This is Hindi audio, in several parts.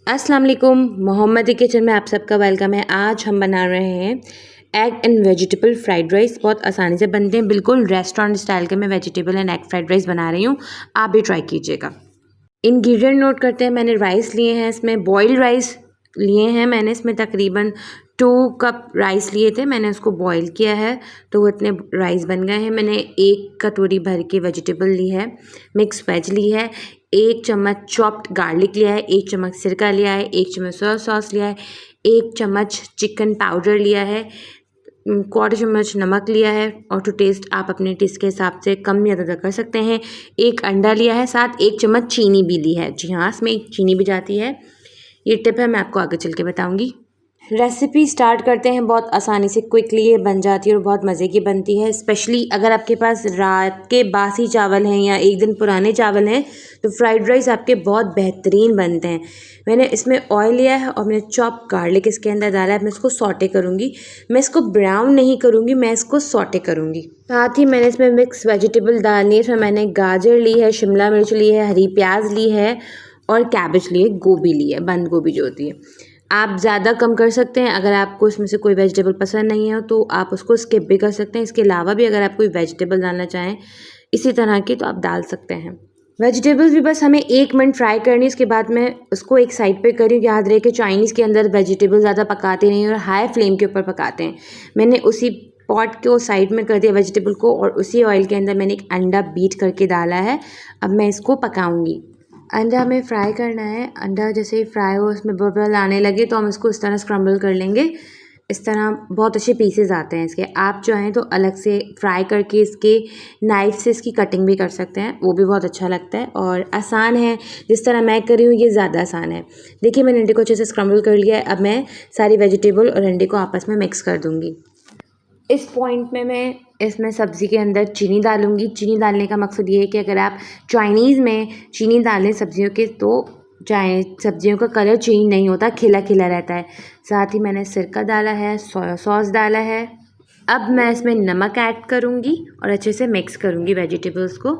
अस्सलाम वालेकुम, मोहम्मदी किचन में आप सबका वेलकम है। आज हम बना रहे हैं egg and vegetable fried rice. बहुत आसानी से बनते हैं, बिल्कुल रेस्टोरेंट स्टाइल के मैं vegetable and egg fried rice बना रही हूँ। आप भी ट्राई कीजिएगा। इंग्रेडिएंट नोट करते हैं। मैंने राइस लिए हैं, इसमें बॉइल्ड राइस लिए हैं। मैंने इसमें तकरीबन 2 कप राइस लिए थे, मैंने उसको बॉईल किया है तो वो इतने राइस बन गए हैं। मैंने 1 कटोरी भर के वेजिटेबल ली है, मिक्स वेज ली है, 1 चम्मच चॉप्ड गार्लिक लिया है, 1 चम्मच सिरका लिया है, 1 चम्मच सोया सॉस लिया है, 1 चम्मच चिकन पाउडर लिया है, 1/4 चम्मच नमक लिया है और टू टेस्ट आप अपने टेस्ट के हिसाब से कम या ज़्यादा कर सकते हैं। 1 अंडा लिया है, साथ 1 चम्मच चीनी भी ली है। जी हाँ, इसमें चीनी भी जाती है। ये टिप है, मैं आपको आगे चल के बताऊँगी। रेसिपी स्टार्ट करते हैं। बहुत आसानी से क्विकली ये बन जाती है और बहुत मज़े की बनती है। स्पेशली अगर आपके पास रात के बासी चावल हैं या 1 दिन पुराने चावल हैं तो फ्राइड राइस आपके बहुत बेहतरीन बनते हैं। मैंने इसमें ऑयल लिया है और मैंने चॉप गार्लिक इसके अंदर डाला है। मैं इसको सौटे करूँगी, मैं इसको ब्राउन नहीं करूँगी, मैं इसको सौटे करूँगी। साथ ही मैंने इसमें मिक्स वेजिटेबल डालनी है। इसमें मैंने गाजर ली है, शिमला मिर्च ली है, हरी प्याज ली है और कैबेज ली है, गोभी ली है, बंद गोभी जो होती है। आप ज़्यादा कम कर सकते हैं। अगर आपको इसमें से कोई वेजिटेबल पसंद नहीं है तो आप उसको स्किप भी कर सकते हैं। इसके अलावा भी अगर आप कोई वेजिटेबल डालना चाहें इसी तरह की तो आप डाल सकते हैं। वेजिटेबल्स भी बस हमें 1 मिनट फ्राई करनी है। उसके बाद मैं उसको एक साइड पे करी। याद रहे कि चाइनीज़ के अंदर वेजिटेबल ज़्यादा पकाते नहीं और हाई फ्लेम के ऊपर पकाते हैं। मैंने उसी पॉट को साइड में कर दिया वेजिटेबल को और उसी ऑयल के अंदर मैंने एक अंडा बीट करके डाला है। अब मैं इसको पकाऊंगी। अंडा हमें फ्राई करना है। अंडा जैसे ही फ्राई हो उसमें बबल आने लगे तो हम इसको इस तरह स्क्रम्बल कर लेंगे। इस तरह बहुत अच्छे पीसेस आते हैं इसके। आप चाहें तो अलग से फ्राई करके इसके नाइफ से इसकी कटिंग भी कर सकते हैं, वो भी बहुत अच्छा लगता है और आसान है। जिस तरह मैं कर रही हूँ ये ज़्यादा आसान है। देखिए मैंने अंडे को अच्छे से स्क्रम्बल कर लिया है। अब मैं सारी वेजिटेबल और अंडे को आपस में मिक्स कर दूँगी। इस पॉइंट में मैं इसमें सब्ज़ी के अंदर चीनी डालूँगी। चीनी डालने का मकसद ये है कि अगर आप चाइनीज़ में चीनी डालें सब्ज़ियों के तो चाहे सब्ज़ियों का कलर चेंज नहीं होता, खिला खिला रहता है। साथ ही मैंने सिरका डाला है, सोया सॉस डाला है। अब मैं इसमें नमक ऐड करूँगी और अच्छे से मिक्स करूँगी वेजिटेबल्स को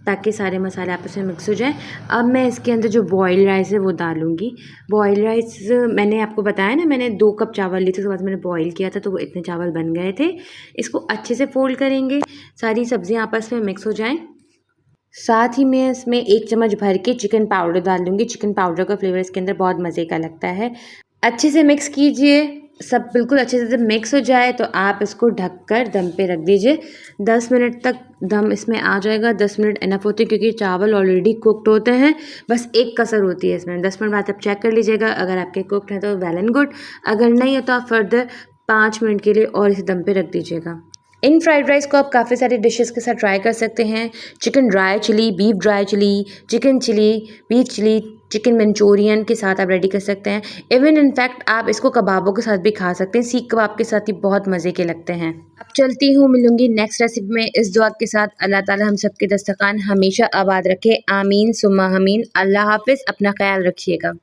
ताकि सारे मसाले आपस में मिक्स हो जाएं। अब मैं इसके अंदर जो बॉइल्ड राइस है वो डालूँगी। बॉइल्ड राइस मैंने आपको बताया ना, मैंने 2 कप चावल लिए थे, उसके बाद मैंने बॉईल किया था तो वो इतने चावल बन गए थे। इसको अच्छे से फोल्ड करेंगे, सारी सब्जियां आपस में मिक्स हो जाएं। साथ ही मैं इसमें 1 चम्मच भर के चिकन पाउडर डाल दूँगी। चिकन पाउडर का फ्लेवर इसके अंदर बहुत मज़े का लगता है। अच्छे से मिक्स कीजिए, सब बिल्कुल अच्छे से जब मिक्स हो जाए तो आप इसको ढककर दम पे रख दीजिए। 10 मिनट तक दम इसमें आ जाएगा। 10 मिनट इनफ होते हैं क्योंकि चावल ऑलरेडी कुक्ड होते हैं, बस एक कसर होती है इसमें। 10 मिनट बाद आप चेक कर लीजिएगा, अगर आपके कुक्ड हैं तो वेल एंड गुड, अगर नहीं है तो आप फर्दर 5 मिनट के लिए और इसे दम पे रख दीजिएगा। इन फ्राइड राइस को आप काफ़ी सारे डिशेस के साथ ट्राई कर सकते हैं। Chicken dry chilli, beef dry chilli, chicken chilli, beef chilli, chicken Manchurian के साथ आप रेडी कर सकते हैं। इवन इनफैक्ट आप इसको कबाबों के साथ भी खा सकते हैं। सीख कबाब के साथ ही बहुत मज़े के लगते हैं। अब चलती हूँ, मिलूंगी नेक्स्ट रेसिपी में इस दुआ के साथ। अल्लाह ताला हम सब के दस्तरखान हमेशा आबाद रखे, आमीन सुम्मा आमीन। अल्लाह हाफिज़, अपना ख्याल रखिएगा।